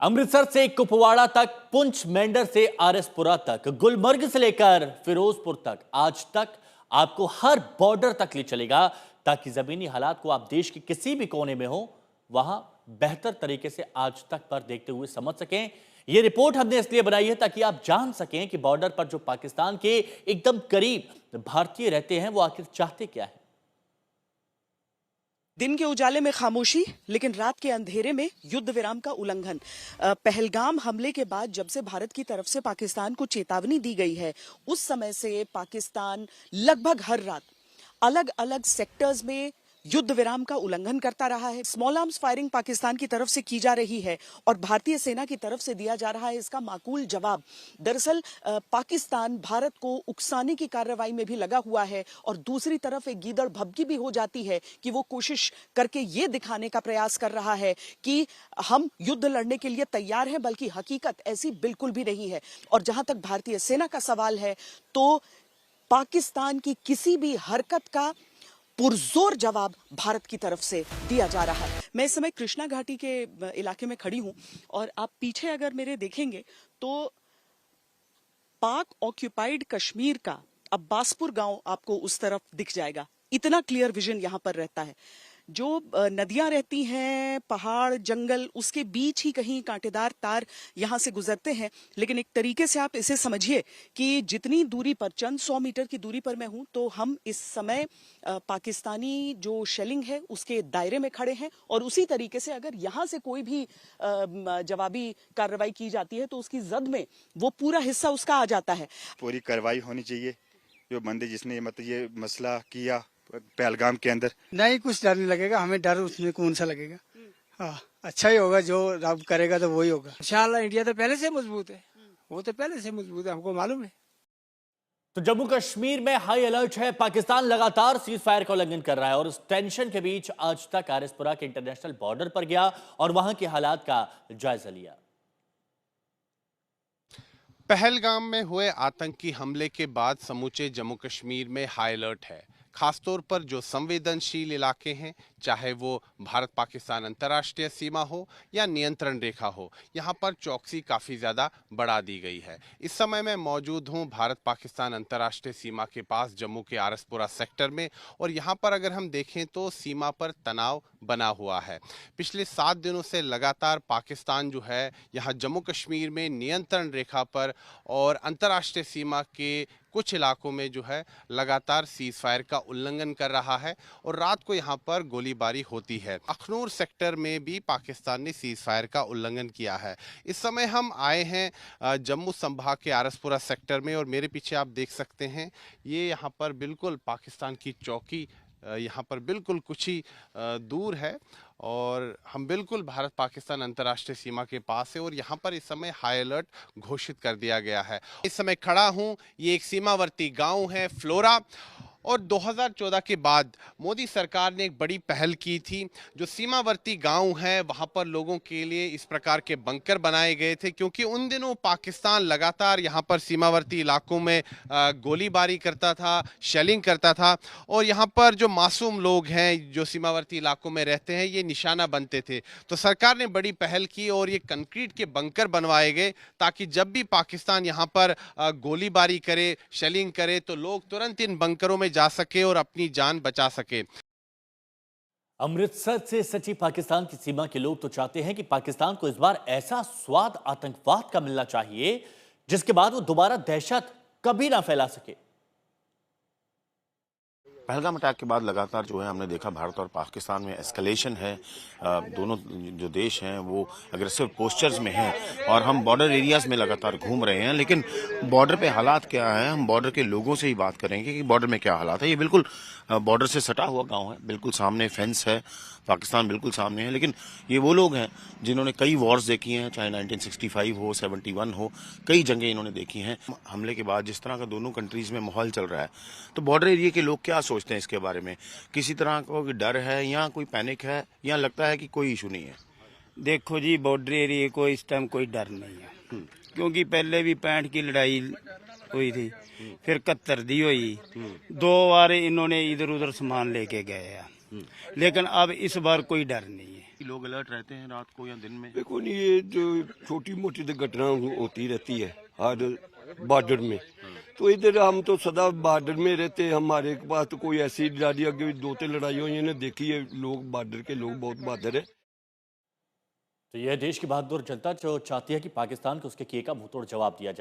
अमृतसर से कुपवाड़ा तक, पुंछ मेंढर से आरएसपुरा तक, गुलमर्ग से लेकर फिरोजपुर तक, आज तक आपको हर बॉर्डर तक ले चलेगा ताकि जमीनी हालात को आप देश के किसी भी कोने में हो वहां बेहतर तरीके से आज तक पर देखते हुए समझ सकें। यह रिपोर्ट हमने इसलिए बनाई है ताकि आप जान सकें कि बॉर्डर पर जो पाकिस्तान के एकदम करीब भारतीय रहते हैं वो आखिर चाहते क्या है। दिन के उजाले में खामोशी, लेकिन रात के अंधेरे में युद्ध विराम का उल्लंघन। पहलगाम हमले के बाद जब से भारत की तरफ से पाकिस्तान को चेतावनी दी गई है, उस समय से पाकिस्तान लगभग हर रात अलग अलग सेक्टर्स में युद्ध विराम का उल्लंघन करता रहा है। स्मॉल आर्म्स फायरिंग पाकिस्तान की तरफ से की जा रही है और भारतीय सेना की तरफ से दिया जा रहा है इसका माकूल जवाब। दरअसल पाकिस्तान भारत को उकसाने की कार्रवाई में भी लगा हुआ है और दूसरी तरफ एक गीदड़ भभकी भी हो जाती है कि वो कोशिश करके ये दिखाने का प्रयास कर रहा है कि हम युद्ध लड़ने के लिए तैयार हैं, बल्कि हकीकत ऐसी बिल्कुल भी नहीं है। और जहां तक भारतीय सेना का सवाल है तो पाकिस्तान की किसी भी हरकत का पुरजोर जवाब भारत की तरफ से दिया जा रहा है। मैं इस समय कृष्णा घाटी के इलाके में खड़ी हूं और आप पीछे अगर मेरे देखेंगे तो पाक ऑक्यूपाइड कश्मीर का अब्बासपुर गांव आपको उस तरफ दिख जाएगा। इतना क्लियर विजन यहां पर रहता है। जो नदियां रहती हैं, पहाड़, जंगल, उसके बीच ही कहीं कांटेदार तार यहां से गुजरते हैं। लेकिन एक तरीके से आप इसे समझिए कि जितनी दूरी पर, चंद 100 मीटर की दूरी पर मैं हूं, तो हम इस समय पाकिस्तानी जो शेलिंग है उसके दायरे में खड़े हैं। और उसी तरीके से अगर यहां से कोई भी जवाबी कार्रवाई की जाती है तो उसकी जद में वो पूरा हिस्सा उसका आ जाता है। पूरी कार्रवाई होनी चाहिए। जो बंदे जिसने मतलब ये मसला किया पहलगाम के अंदर, नहीं कुछ डर नहीं लगेगा हमें। डर उसमें कौन सा लगेगा। हाँ, अच्छा ही होगा, जो रब करेगा तो वही होगा इंशाल्लाह। इंडिया तो पहले से मजबूत है, वो तो पहले से मजबूत है, हमको मालूम है। तो जम्मू कश्मीर में हाई अलर्ट है। पाकिस्तान लगातार सीज फायर का उल्लंघन कर रहा है और इस टेंशन के बीच आज तक आरएसपुरा के इंटरनेशनल बॉर्डर पर गया और वहां के हालात का जायजा लिया। पहलगाम में हुए आतंकी हमले के बाद समूचे जम्मू कश्मीर में हाई अलर्ट है। खासतौर पर जो संवेदनशील इलाके हैं, चाहे वो भारत पाकिस्तान अंतर्राष्ट्रीय सीमा हो या नियंत्रण रेखा हो, यहाँ पर चौकसी काफ़ी ज़्यादा बढ़ा दी गई है। इस समय मैं मौजूद हूँ भारत पाकिस्तान अंतर्राष्ट्रीय सीमा के पास जम्मू के आरएसपुरा सेक्टर में, और यहाँ पर अगर हम देखें तो सीमा पर तनाव बना हुआ है। पिछले 7 दिनों से लगातार पाकिस्तान जो है यहाँ जम्मू कश्मीर में नियंत्रण रेखा पर और अंतर्राष्ट्रीय सीमा के कुछ इलाकों में जो है लगातार सीज फायर का उल्लंघन कर रहा है और रात को यहाँ पर गोलीबारी होती है। अखनूर सेक्टर में भी पाकिस्तान ने सीज फायर का उल्लंघन किया है। इस समय हम आए हैं जम्मू संभाग के आरएसपुरा सेक्टर में और मेरे पीछे आप देख सकते हैं ये यहाँ पर बिल्कुल पाकिस्तान की चौकी यहाँ पर बिल्कुल कुछ ही दूर है और हम बिल्कुल भारत पाकिस्तान अंतर्राष्ट्रीय सीमा के पास है और यहाँ पर इस समय हाई अलर्ट घोषित कर दिया गया है। इस समय खड़ा हूँ, ये एक सीमावर्ती गांव है फ्लोरा, और 2014 के बाद मोदी सरकार ने एक बड़ी पहल की थी। जो सीमावर्ती गांव हैं वहां पर लोगों के लिए इस प्रकार के बंकर बनाए गए थे, क्योंकि उन दिनों पाकिस्तान लगातार यहां पर सीमावर्ती इलाकों में गोलीबारी करता था, शेलिंग करता था और यहां पर जो मासूम लोग हैं जो सीमावर्ती इलाकों में रहते हैं ये निशाना बनते थे। तो सरकार ने बड़ी पहल की और ये कंक्रीट के बंकर बनवाए गए ताकि जब भी पाकिस्तान यहाँ पर गोलीबारी करे, शेलिंग करे तो लोग तुरंत इन बंकरों में जा सके और अपनी जान बचा सके। अमृतसर से सची पाकिस्तान की सीमा के लोग तो चाहते हैं कि पाकिस्तान को इस बार ऐसा स्वाद आतंकवाद का मिलना चाहिए जिसके बाद वो दोबारा दहशत कभी ना फैला सके। पहलगाम अटैक के बाद लगातार जो है हमने देखा भारत और पाकिस्तान में एस्केलेशन है। दोनों जो देश हैं वो अग्रेसिव पोस्चर्स में हैं और हम बॉर्डर एरियाज में लगातार घूम रहे हैं। लेकिन बॉर्डर पे हालात क्या है, हम बॉर्डर के लोगों से ही बात करेंगे कि बॉर्डर में क्या हालात है। ये बिल्कुल बॉर्डर से सटा हुआ गांव है, बिल्कुल सामने फेंस है, पाकिस्तान बिल्कुल सामने है। लेकिन ये वो लोग हैं जिन्होंने कई वॉर्स देखी हैं, चाहे 1965 हो, 71 हो, कई जंगें इन्होंने देखी हैं। हमले के बाद जिस तरह का दोनों कंट्रीज में माहौल चल रहा है, तो बॉर्डर एरिया के लोग क्या सोचते हैं इसके बारे में? किसी तरह का डर है या कोई पैनिक है या लगता है कि कोई इशू नहीं है? देखो जी, बॉर्डर एरिया को इस टाइम कोई डर नहीं है, क्योंकि पहले भी 65 की लड़ाई हुई थी, फिर 71 दी हुई, 2 बार इन्होंने इधर उधर सामान लेके गए हैं। लेकिन अब इस बार कोई डर नहीं है। लोग अलर्ट रहते हैं रात को या दिन में? देखो नहीं, ये जो छोटी मोटी तो घटना होती रहती है हर बॉर्डर में, तो इधर हम तो सदा बॉर्डर में रहते हैं, हमारे पास तो कोई ऐसी लड़ाई, अगे 2-3 लड़ाई हुई ने देखी है, लोग बॉर्डर के लोग बहुत बहादुर है। तो यह देश की बहादुर जनता जो चाहती है कि पाकिस्तान को उसके किए का मुंहतोड़ जवाब दिया जाए।